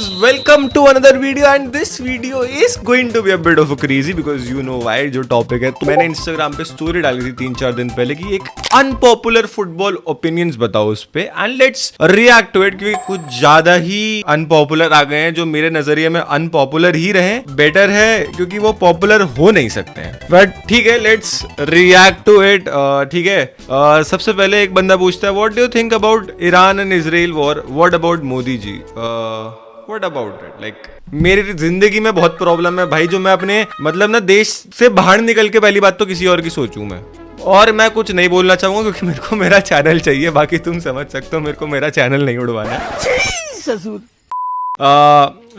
guys, welcome to another video and this video is going to be a bit of a crazy because you know why. जो topic है तो मैंने Instagram पे story डाली थी 3-4 दिन पहले कि एक अनपॉपुलर फुटबॉल ओपिनियंस बताओ उस पे and let's react to it क्योंकि कुछ ज्यादा ही अनपॉपुलर आ गए हैं जो मेरे नजरिए में अनपॉपुलर ही रहे बेटर है क्योंकि वो पॉपुलर हो नहीं सकते हैं बट ठीक है लेट्स रिएक्ट टू इट। ठीक है सबसे पहले एक बंदा पूछता है what do you think about Iran and Israel war, what about Modi ji, what about it. Like मेरी जिंदगी में बहुत प्रॉब्लम है भाई जो मैं अपने मतलब ना देश से बाहर निकल के पहली बात तो किसी और की सोचूं मैं, और मैं कुछ नहीं बोलना चाहूंगा क्योंकि मेरे को मेरा चैनल चाहिए, बाकी तुम समझ सकते हो मेरे को मेरा चैनल नहीं उड़वाना है।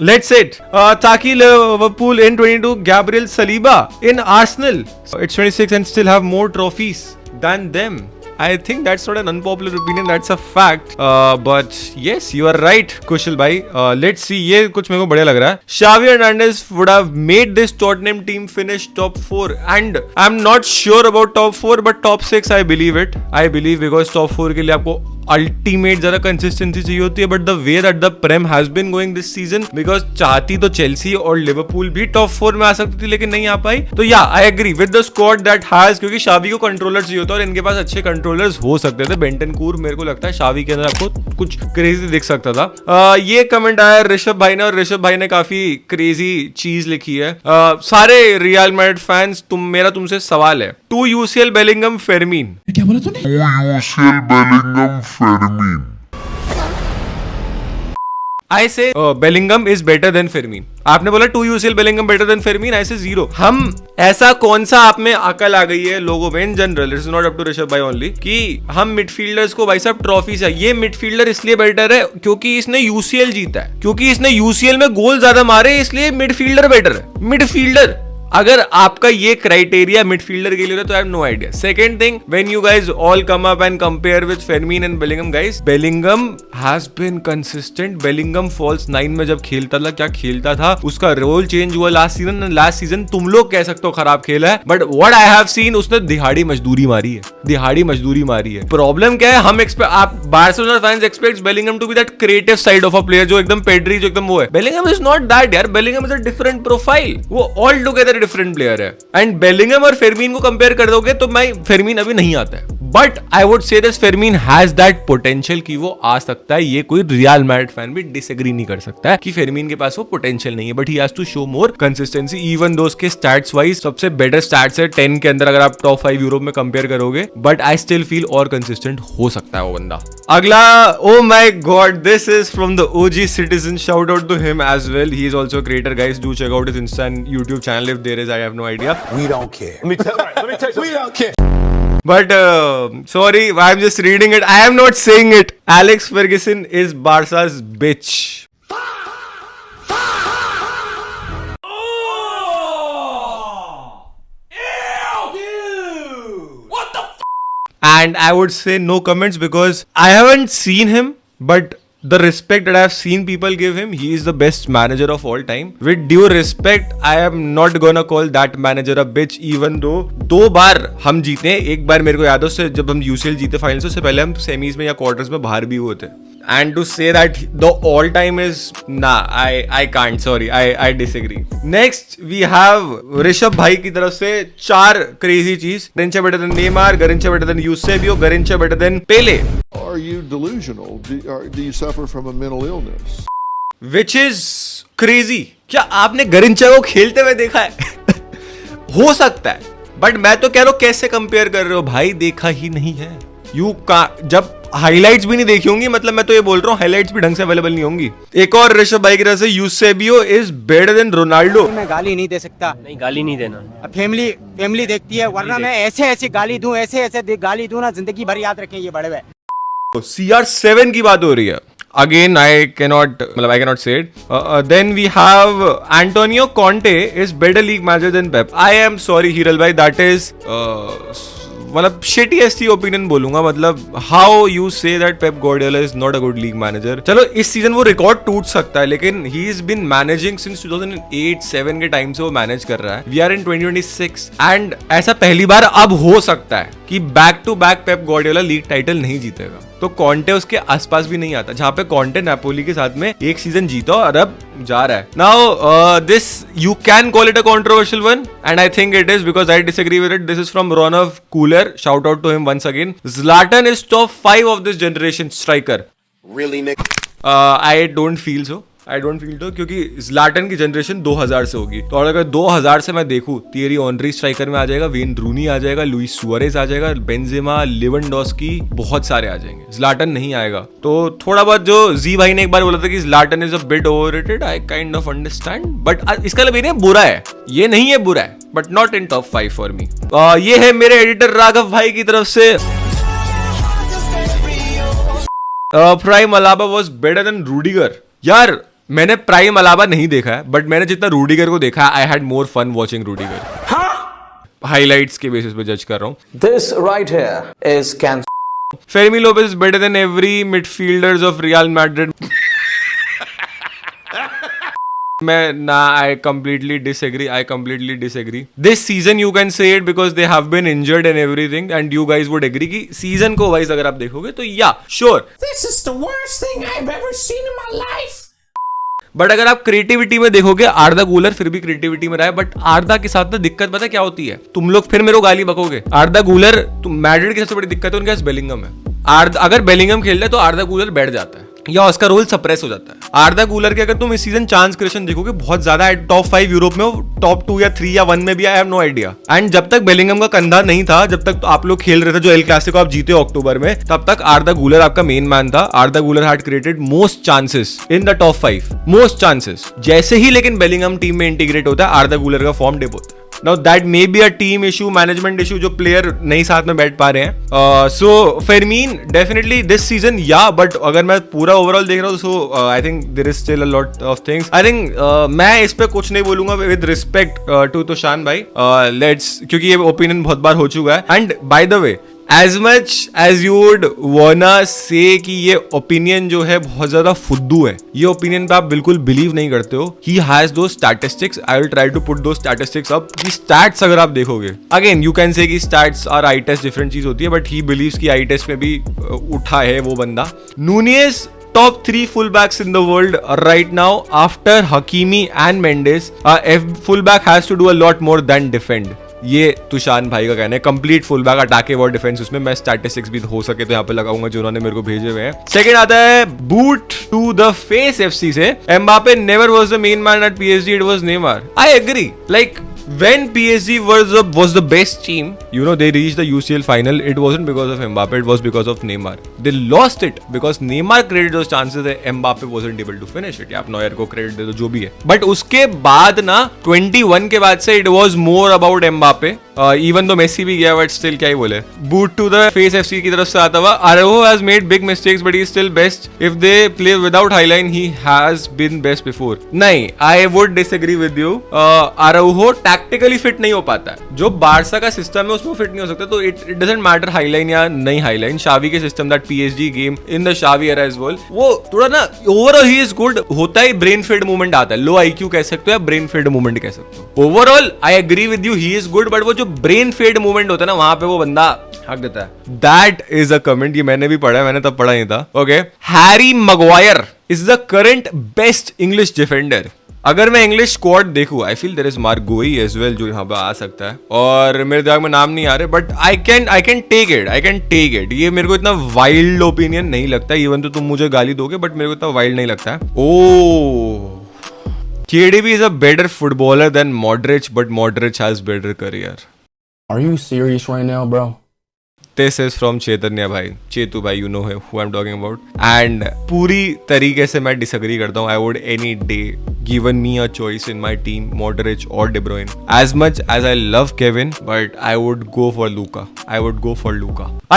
Let's it. Taki Liverpool in 22, Gabriel Saliba in Arsenal. It's 26 and still have more trophies than them. I think that's not an unpopular opinion, that's a fact. But yes, you are right, Kushal bhai. Let's see. ये कुछ मेरे को बढ़िया लग रहा है. Xavi Hernandez would have made this Tottenham team finish top 4, and I'm not sure about top 4, but top 6 I believe it. I believe because top 4 के लिए आपको अल्टीमेट जरा कंसिस्टेंसी चाहिए होती है but the way that the Prem has been going this season because चाहती तो Chelsea और लिवरपूल भी टॉप 4 में आ सकती थी लेकिन नहीं आ पाई। तो या I agree with the squad that has, क्योंकि शावी को कंट्रोलर चाहिए होता है और इनके पास अच्छे कंट्रोलर्स हो सकते थे। बेंटनकूर मेरे को लगता है शावी के अंदर आपको कुछ क्रेजी दिख सकता था। ये कमेंट आया ऋषभ भाई ने और ऋषभ भाई ने काफी क्रेजी चीज लिखी है। सारे रियल मैड्रिड फैंस मेरा तुमसे सवाल है, टू यूसीएल बेलिंगम फेरमीन, क्या बोला तूने? UCL Bellingham Fermin. I say Bellingham is better than Fermin. आपने बोला 2 UCL Bellingham better than Fermin, I say 0. हम ऐसा कौन सा आप में अकल आ गई है लोगों में in general, it's not up to Rishabh भाई ओनली, कि हम मिडफील्डर्स को भाई साहब ट्रॉफी से, ये मिडफील्डर इसलिए बेटर है क्योंकि इसने UCL जीता है, क्योंकि इसने UCL में गोल ज्यादा मारे इसलिए मिडफील्डर बेटर है। मिडफील्डर अगर आपका ये क्राइटेरिया मिडफील्डर के लिए तो I have no idea. Second thing, when you guys all come up and compare with Fermin and Bellingham, guys Bellingham has been consistent. Bellingham false 9 में जब खेलता था क्या खेलता था, उसका रोल चेंज हुआ लास्ट सीजन, लास्ट सीजन तुम लोग कह सकते हो खराब खेला है but what I have seen उसने दिहाड़ी मजदूरी मारी है, दिहाड़ी मजदूरी मारी है। प्रॉब्लम क्या है, हम आप Barcelona fans expect Bellingham to be that creative side of a player जो एकदम पेड्री जो एकदम वो है। बेलिंगम इज नॉट दैट यार, Bellingham is a different profile, वो ऑल टुगेदर डिफरेंट प्लेयर है। एंड बेलिंगम और फेरमीन को कंपेयर कर दोगे तो मैं फेरमीन अभी नहीं आता है but I would say this Fermin has that potential कि वो आ सकता है। ये कोई रियल मैड्रिड फैन भी डिसएग्री नहीं कर सकता है कि फेरमीन के पास वो पोटेंशियल नहीं है but he has to show more consistency. Even though उसके स्टैट्स वाइज सबसे बेटर स्टैट्स है 10 के अंदर अगर आप टॉप 5 यूरोप में कंपेयर करोगे, बट आई स्टिल फील और कंसिस्टेंट हो सकता है वो बंदा। अगला, oh my god, this is from the OG citizen, shout out to him as well, he is also a creator guys, do check out his insta and YouTube channel if there is, I have no idea. We don't care. Let me tell you, we don't care. But sorry, I'm just reading it. I am not saying it. Alex Ferguson is Barca's bitch. And I would say no comments because I haven't seen him, but the respect that I have seen people give him, he is the best manager of all time. With due respect, I am not gonna call that manager a bitch, even though 2 बार हम जीते हैं। एक बार मेरे को याद है उससे जब हम UCL जीते फाइनल से पहले हम सेमीज में या क्वार्टर्स में बाहर भी हुए थे। And to say that the all time is nah, I can't, sorry, I disagree. Next we have Rishabh भाई की तरफ से 4 crazy चीज। Garrincha better than Neymar, Garrincha better than Eusebio, Garrincha better than Pele. Are you delusional? Do you suffer from a mental illness? Which is crazy. क्या आपने गरिंचा को खेलते हुए देखा है? हो सकता है बट मैं तो कह रहा हूं कैसे कंपेयर कर रहे हो भाई, देखा ही नहीं है। जब हाइलाइट्स भी नहीं देखी होंगी, मतलब मैं तो ये बोल रहा हूँ हाइलाइट्स भी ढंग से अवेलेबल नहीं होंगी। एक और ऋषभ भाई की तरफ से, Eusebio is better then Ronaldo. मैं गाली नहीं दे सकता, नहीं गाली नहीं देना, फैमिली देखती है, वरना मैं ऐसे गाली दूं, ऐसे गाली दूं ना, जिंदगी भर याद रखें ये बड़े हुए। CR7 की बात हो रही है। Again, I cannot say it. Then we have Antonio Conte is better league manager than Pep. I am sorry, Hiral bhai, that is मतलब shittiest ओपिनियन बोलूंगा। मतलब how you say that Pep Guardiola is not a good league manager. चलो इस season वो record टूट सकता है लेकिन he is been managing since 2008-7 के टाइम से वो मैनेज कर रहा है। वी आर इन 2026 एंड ऐसा पहली बार अब हो सकता है कि back to back Pep Guardiola league title नहीं जीतेगा। तो कॉन्टे उसके आसपास भी नहीं आता, जहां पे कॉन्टे नापोली के साथ में एक सीजन जीता और अब जा रहा है. Now this you can call it a controversial one and I think it is because I disagree with it. This is from Ronav Cooler. Shout out to him once again. Zlatan is top 5 of this generation striker. Really, Nick? I don't feel so. क्योंकि Zlatan की generation 2000 से होगी. तो अगर 2000 से मैं देखूं, theory honorary striker में आ जाएगा, वेन रूनी आ जाएगा, लुइस सुआरेज आ जाएगा, बेंजेमा, लेवेंडोस्की, बहुत सारे आ जाएंगे. Zlatan नहीं आएगा. तो थोड़ा बहुत जो जी भाई ने एक बार बोला था कि Zlatan is a bit overrated, I kind of understand. But इसका मतलब ये नहीं बुरा है, ये नहीं है बुरा है, but not in top 5 for me. ये है मेरे एडिटर राघव भाई की तरफ से. Prime Alaba was better than Rudiger. यार मैंने प्राइम अलाबा नहीं देखा है, बट मैंने जितना रूडिगर को देखा है, I had more fun watching Rudiger. Highlights के बेसिस पे जज कर रहा हूँ. This right here is cancer. Fermin Lopez is better than every midfielders of real Madrid. I completely disagree. This season you can say it because they have been injured and everything, and you guys would agree कि season को wise अगर आप देखोगे तो yeah, sure. This is the worst thing I've ever seen in my life. But अगर आप creativity में देखोगे, आर्दा गूलर फिर भी क्रिएटिविटी में रहा है. बट आर्दा के साथ ना दिक्कत पता क्या होती है, तुम लोग फिर मेरे को गाली बकोगे. आर्दा गूलर, मैड्रिड की सबसे बड़ी दिक्कत है उनके पास बेलिंगम है. अगर बेलिंगम खेल रहा है तो आर्दा गूलर बैठ जाता है या उसका रोल सप्रेस हो जाता है. आर्दा गूलर के अगर तुम इस सीजन चांस क्रिएशन देखोगे बहुत ज्यादा है. टॉप 5 यूरोप में, टॉप 2 या 3 या 1 में भी, I have no idea. And जब तक बेलिंगम का कंधा नहीं था, जब तक तो आप लोग खेल रहे थे जो एल क्लासिको आप जीते अक्टूबर में, तब तक आर्दा गूलर आपका मेन मैन था. आर्दा गूलर had created most chances in the top 5, most chances. जैसे ही लेकिन बेलिंगम टीम में इंटीग्रेट होता है, आर्दा गूलर का फॉर्म डिप होता है. Now that may be a team issue, management issue, जो प्लेयर नहीं साथ में बैठ पा रहे हैं. So Fermin definitely this season, yeah, but अगर मैं पूरा ओवरऑल देख रहा हूँ, so I think there is still a lot of things. I think मैं इस पे कुछ नहीं बोलूंगा with respect to तुषान भाई. Let's, क्योंकि ये ओपिनियन बहुत बार हो चुका है. And by the way, as much as you would wanna say कि ये ओपिनियन जो है बहुत ज्यादा फुद्दू है, ये ओपिनियन पे आप बिल्कुल बिलीव नहीं करते हो. He has those statistics. I will try to put those statistics up. कि stats अगर आप देखोगे, again you can say कि stats और eye test different चीज होती है, but he believes कि eye test में भी उठा है वो बंदा. Nunez top 3 fullbacks in the world right now after Hakimi and Mendes. Fullback has to do a lot more than defend. ये तुषान भाई का कहना है. कंप्लीट फुल बैक, अटैकिंग और डिफेंस. उसमें मैं स्टैटिस्टिक्स भी हो सके तो यहाँ पे लगाऊंगा जो उन्होंने मेरे को भेजे हुए हैं. सेकंड आता है boot to the face FC से. Mbappe never was the main man at PSG, it was Neymar. I agree. Like when PSG was the best team, you know, they reached the UCL final, it wasn't because of Mbappe, it was because of Neymar. They lost it because Neymar created those chances that Mbappe wasn't able to finish it. या आप noir को credit दे दो, जो भी है. But उसके बाद ना 21 के बाद से it was more about Mbappe. Even though Messi भी गया, but still क्या ही बोले. Boot to the face FC की तरफ से आता हुआ. Araujo has made big mistakes, but he is still best. If they play without Highline, he has been best before. नहीं, I would disagree with you. Araujo tactically fit नहीं हो पाता है. जो बारसा का सिस्टम है उसमें फिट नहीं हो सकता. तो इट डजंट मैटर हाईलाइन या नहीं हाईलाइन. शावी के system, that PSG game in the Xavi era as well, वो थोड़ा ना ओवरऑल ही इज गुड. होता है ब्रेन फेड मूवमेंट आता है. लो आईक्यू कह सकते हो या ब्रेन फेड मूवमेंट कह सकते हो. Overall I agree with you, he is good, but वो जो ब्रेन फेड मूवमेंट होता है ना, वहां पे वो बंदा हक देता है. That is a comment. ये मैंने भी पढ़ा है, मैंने तब पढ़ा नहीं था. Okay, Harry Maguire is the current best English defender. अगर मैं इंग्लिश स्क्वाड देखूं, I feel there is Marc Guehi as well जो यहाँ पे आ सकता है. और मेरे दिमाग में नाम नहीं आ रहे, but I can take it. ये मेरे को इतना वाइल्ड ओपिनियन नहीं लगता. इवन तो तुम मुझे गाली दोगे, बट मेरे को इतना वाइल्ड नहीं लगता है. ओह, KDB is a better footballer than Modric, but Modric has better career. Are you serious right now, bro? This is from Chaitanya भाई, चेतू भाई, you know who I'm talking about. And पूरी तरीके से मैं disagree करता हूँ. I would any day given me a choice in my team, Modric or De Bruyne. As much as I love Kevin, but I would go for Luka.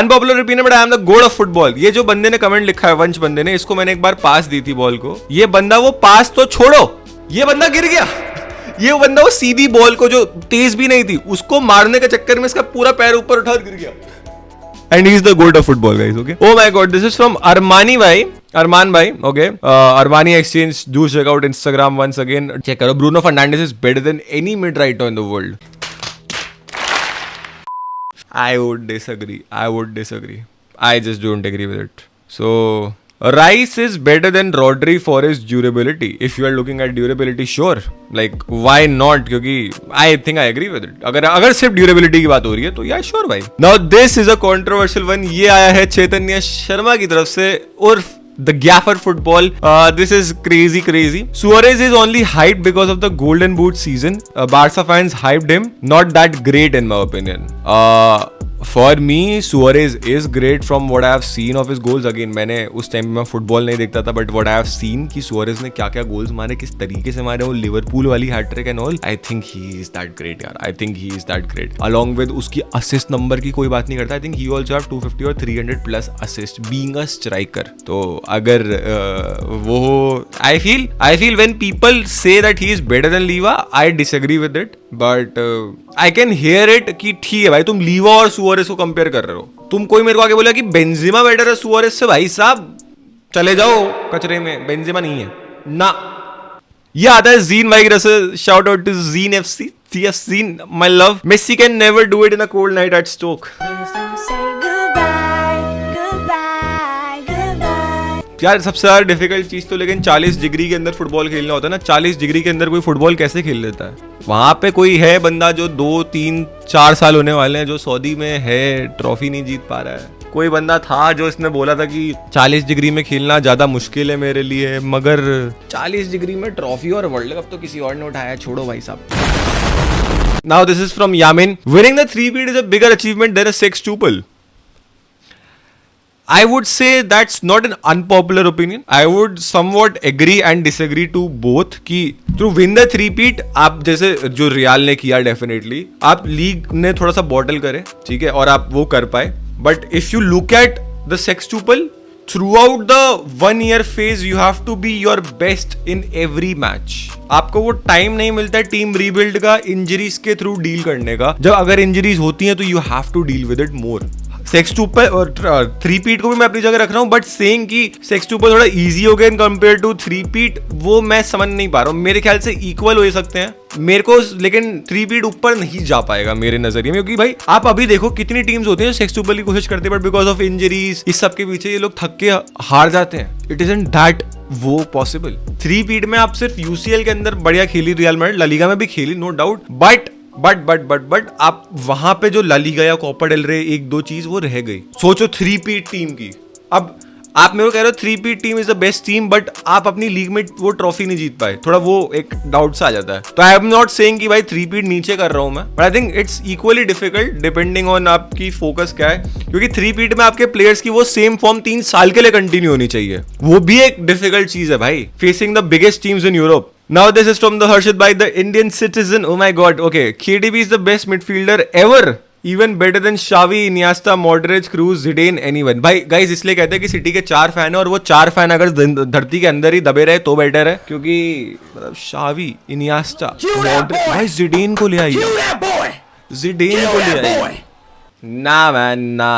Unpopular opinion, but I am the god of football. ये जो बंदे ने comment लिखा है, वंश बंदे ने, इसको मैंने एक बार पास दी थी बॉल को. ये बंदा वो पास तो छोड़ो, ये बंदा गिर गया. ये बंदा वो सीधी बॉल को जो तेज भी नहीं थी, उसको मारने के चक्कर में इसका पूरा पैर ऊपर उठा गिर गया. And he is the goat of football, guys. Okay. Oh my God, this is from Armani bhai. Okay. Armani Exchange. Do check out Instagram once again. Check karo. Bruno Fernandes is better than any mid-righter in the world. I would disagree. I just don't agree with it. So Rice is better than Rodri for his durability. If you are looking at durability, sure. Like why not? क्योंकि I think I agree with it. अगर सिर्फ durability की बात हो रही है तो yeah, sure भाई. Now this is a controversial one. ये आया है चैतन्य शर्मा की तरफ से उर्फ The Gaffer Football. This is crazy. Suarez is only hyped because of the Golden Boot season. Barca fans hyped him. Not that great in my opinion. For me, Suarez is great from what I have seen of his goals. Again, मैंने उस time में football नहीं देखता था, but what I have seen कि Suarez ने क्या क्या गोल्स मारे, किस तरीके से मारे, वो लिवरपूल वाली hattrick and all. I think he is that great यार. I think he is that great. Along with उसकी असिस्ट नंबर की कोई बात नहीं करता. I think he also have 250 और 300 plus assist being a striker. तो अगर वो I feel when people say that he is better than Lewa, I disagree with it. But I can hear it कि ठीक है भाई, तुम लीवा और सुआरेस को कंपेयर कर रहे हो. तुम कोई मेरे को आगे बोला कि बेंजिमा बेटर है सुआरेस से, भाई साहब चले जाओ कचरे में. बेंजिमा नहीं है ना. ये आता है जीन वाइग्रा से. Shout out to Zeen FC. Yes, Zeen, my love. Messi can never do it in a cold night at Stoke. यार सबसे ज्यादा डिफिकल्ट चीज तो लेकिन 40 डिग्री के अंदर फुटबॉल खेलना होता है ना. 40 डिग्री के अंदर कोई फुटबॉल कैसे खेल लेता है? वहां पे कोई है बंदा जो 2, 3, 4 साल होने वाले हैं जो सऊदी में है, ट्रॉफी नहीं जीत पा रहा है. कोई बंदा था जो इसने बोला था कि 40 डिग्री में खेलना ज्यादा मुश्किल है मेरे लिए, मगर 40 डिग्री में ट्रॉफी और वर्ल्ड कप तो किसी और ने उठाया. छोड़ो भाई साहब. Now this is from Yamin. Winning the 3-peat is a bigger achievement than a sextuple. I would say that's not an unpopular opinion. I would somewhat agree and disagree to both. कि to win the 3-peat आप जैसे जो रियाल ने किया definitely, आप league ने थोड़ा सा बॉटल करे, ठीक है, और आप वो कर पाए. But if you look at the sextuple, throughout the 1 year phase you have to be your best in every match. आपको वो टाइम नहीं मिलता है टीम रीबिल्ड का इंजरीज के थ्रू डील करने का. जब अगर इंजरीज होती हैं तो you have to deal with it more. Sextuple और 3-peat को भी मैं अपनी जगह रख रहा हूँ, बट सेइंग कि सेक्सटुपल थोड़ा इजी हो गया इन कंपेयर टू 3-peat, वो मैं समझ नहीं पा रहा हूँ. मेरे ख्याल से इक्वल हो सकते हैं मेरे को, लेकिन 3-peat ऊपर नहीं जा पाएगा मेरे नजरिए में. क्योंकि भाई आप अभी देखो कितनी टीम्स होती हैं जो सेक्सटुपल की कोशिश करते हैं, बट बिकॉज ऑफ इंजरीज इस सब के पीछे ये लोग थक के हार जाते हैं. इट इजंट दैट वो पॉसिबल. 3-peat में आप सिर्फ यूसीएल के अंदर बढ़िया खेली रियल मैड्रिड, ला लीगा में भी खेली नो डाउट, बट आप वहां पे जो ला लीगा या कोपा डेल रे 1-2 चीज वो रह गई. सोचो 3-peat टीम की. अब आप मेरे को कह रहे हो 3-peat team is the best team, but आप अपनी लीग में वो ट्रॉफी नहीं जीत पाए. थोड़ा वो एक डाउट सा आ जाता है. तो आई एम नॉट सेइंग कि भाई 3-peat नीचे कर रहा हूं मैं, but I think it's equally difficult depending on आपकी फोकस क्या है. क्योंकि 3-peat में आपके प्लेयर्स की वो सेम फॉर्म 3 साल के लिए कंटिन्यू होनी चाहिए. वो भी एक डिफिकल्ट चीज है भाई, facing the biggest teams in Europe. Now this is from the Harshit by the Indian citizen. Oh my god. Okay, KDB is the best midfielder ever. Even better than Xavi, Iniesta, Modric, Kroos, Zidane, anyone. भाई guys इसलिए कहते हैं कि city के 4 fan है और वो 4 fan अगर धरती के अंदर ही दबे रहे तो बेटर है. क्योंकि मतलब Xavi, Iniesta, Modric, भाई Zidane को ले आइए. Zidane को ले आइए. ना मैन ना.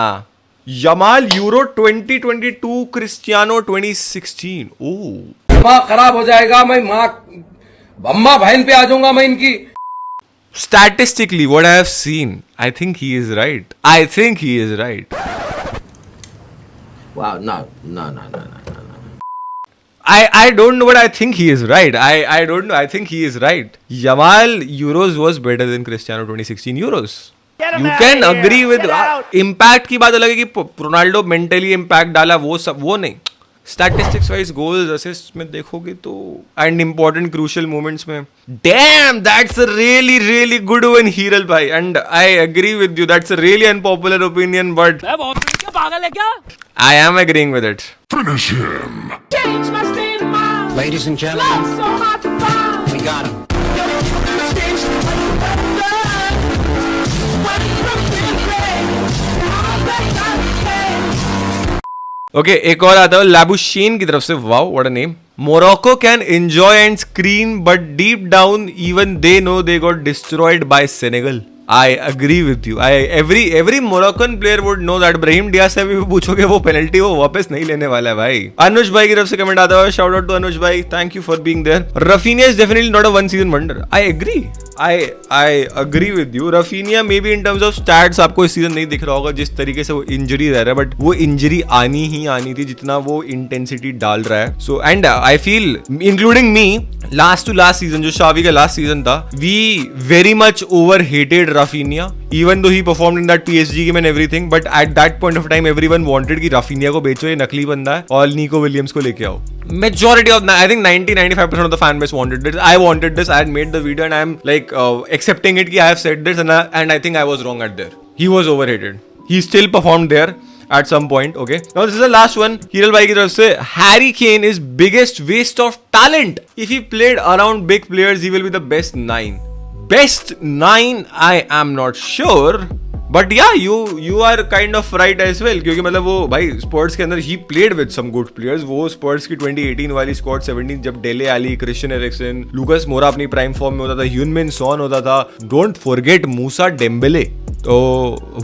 Yamal euro 2022, Cristiano 2016. ओह दिमाग खराब हो जाएगा. मैं माँ अम्मा बहन पे आ जाऊंगा मैं इनकी. Statistically, what I have seen, I think he is right. Wow, no. I don't know, but I think he is right. I don't know. I think he is right. Yamal Euros was better than Cristiano 2016 Euros. You can agree with impact की बात अलग है कि Ronaldo mentally impact डाला, वो सब वो नहीं. स्टैटिस्टिक्स वाइज गोल्स असिस्ट में देखोगे तो एंड इंपॉर्टेंट क्रूशियल मोमेंट्स में, damn that's a really good one Hiral भाई. And I agree with you, that's a really unpopular opinion, but पागल है क्या? I am agreeing with it. Finish him. Change my state of mind. Ladies and gentlemen, Love so hard to find. we got him. Okay एक और आता है लाबुशीन की तरफ से. Wow what a name. Morocco can enjoy and screen but deep down even they know they got destroyed by Senegal. I agree with you. Every Moroccan player would know that Brahim Diaz से भी पूछोगे वो penalty वो वापस नहीं लेने वाला है भाई. अनुज भाई की तरफ से कमेंट आता है. Shout out to अनुज भाई. Thank you for being there. Rafinha is definitely not a one season wonder. I agree. I agree with you. Rafinha maybe in terms of stats आपको इस सीजन नहीं दिख रहा होगा जिस तरीके से वो इंजरी रह रहा है, बट वो इंजरी आनी ही आनी थी जितना वो इंटेंसिटी डाल रहा है. So and I feel including me last to last season जो शावी का लास्ट सीजन था, we very much over hated Rafinha even though he performed in that PSG game and everything, but at that point of time everyone wanted कि Rafinha को बेचो, ये नकली बंदा है, और Nico Williams को लेके आओ. Majority of, I think 90-95% of the fan base wanted this. I wanted this. I had made the video and I am like accepting it कि I have said this and I think I was wrong at there. He was overrated. He still performed there at some point. Okay. Now this is the last one. Hiral bhai ki taraf se, Harry Kane is biggest waste of talent. If he played around big players, he will be the best 9. Best 9, I am not sure. But yeah, you are kind of right as well. क्योंकि मतलब वो भाई sports के अंदर he played with some good players. वो sports की 2018 वाली squad 17 जब डेले एली, क्रिश्चियन एरिक्सन, लूकास मोरा अपनी प्राइम फॉर्म में होता था, ह्यून-मिन सॉन होता था, डोंट फॉरगेट मूसा डेम्बेले, तो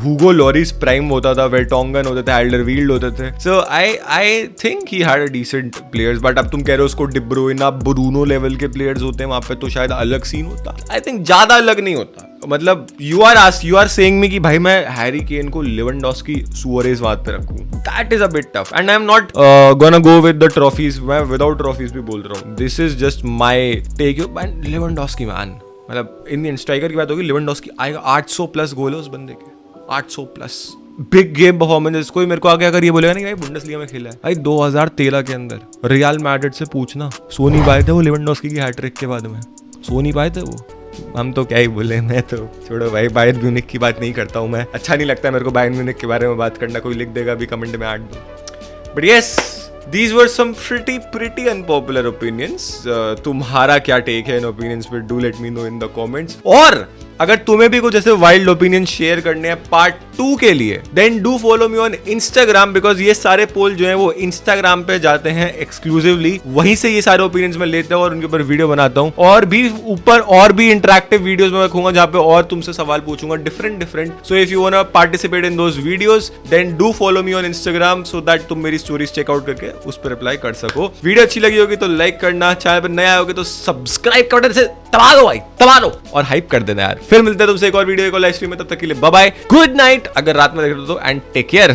हुगो लॉरिस प्राइम होता था, वेर्टोंगन होते थे, एल्डरवील्ड होते थे. So I think he had a decent players. But अब तुम कह रहे हो उसको डी ब्रुइना, ब्रूनो लेवल के प्लेयर्स होते हैं वहां पे, तो शायद अलग सीन होता. आई थिंक ज्यादा अलग नहीं होता. मतलब यू आर सेइंग मी कि भाई मैं हैरी केन को लेवेंडोस्की, सुआरेज बात पे रखूं. That is a bit tough and I am not gonna go with the trophies. मैं विदाउट ट्रॉफीज भी बोल रहा हूं. This is just my take. You Lewandowski man, मतलब इंडियन स्ट्राइकर की बात होगी, लेवेंडोस्की आएगा. 800 प्लस गोल है उस बंदे के, 800 प्लस बिग गेम परफॉर्मेंस. कोई मेरे को आगे अगर ये बोलेगा नहीं भाई बुंडेसलीगा में खेला है, भाई 2013 के अंदर रियल मैड्रिड से पूछना, सो नहीं पाए थे वो लेवेंडोस्की की हैट्रिक के बाद में, सो नहीं पाए थे वो. हम तो क्या ही बोले, मैं तो छोड़ो भाई, बायर्न म्यूनिख की बात नहीं करता हूँ मैं. अच्छा नहीं लगता मेरे को बायर्न म्यूनिख के बारे में बात करना. कोई लिख देगा अभी कमेंट में 8 दो. But yes, these were some pretty unpopular opinions. तुम्हारा क्या टेक है इन ओपिनियंस पे? Do let me know in the comments. और अगर तुम्हें भी कुछ ऐसे वाइल्ड ओपिनियन शेयर करने हैं पार्ट 2 के लिए, then do follow me on Instagram, because ये सारे पोल जो है वो इंस्टाग्राम पे जाते हैं एक्सक्लूसिवली. वहीं से ये सारे ओपिनियंस में लेता हूँ और उनके ऊपर वीडियो बनाता हूँ. और भी ऊपर और भी इंटरेक्टिव वीडियोस में रखूंगा जहाँ पे और तुमसे सवाल पूछूंगा different. So if you want to participate in those videos, then do follow me on Instagram so that तुम मेरी स्टोरीज चेकआउट करके उस पर रिप्लाई कर सको. वीडियो अच्छी लगी होगी तो लाइक करना, चैनल पर नया होगे तो सब्सक्राइब का बटन से दबा दो भाई, दबा दो और हाइप कर देना यार. फिर मिलते हैं तुमसे एक और वीडियो, एक और लाइव स्ट्रीम में. तब तक के लिए बाय बाय, गुड नाइट अगर रात में देख रहे हो तो, एंड टेक केयर.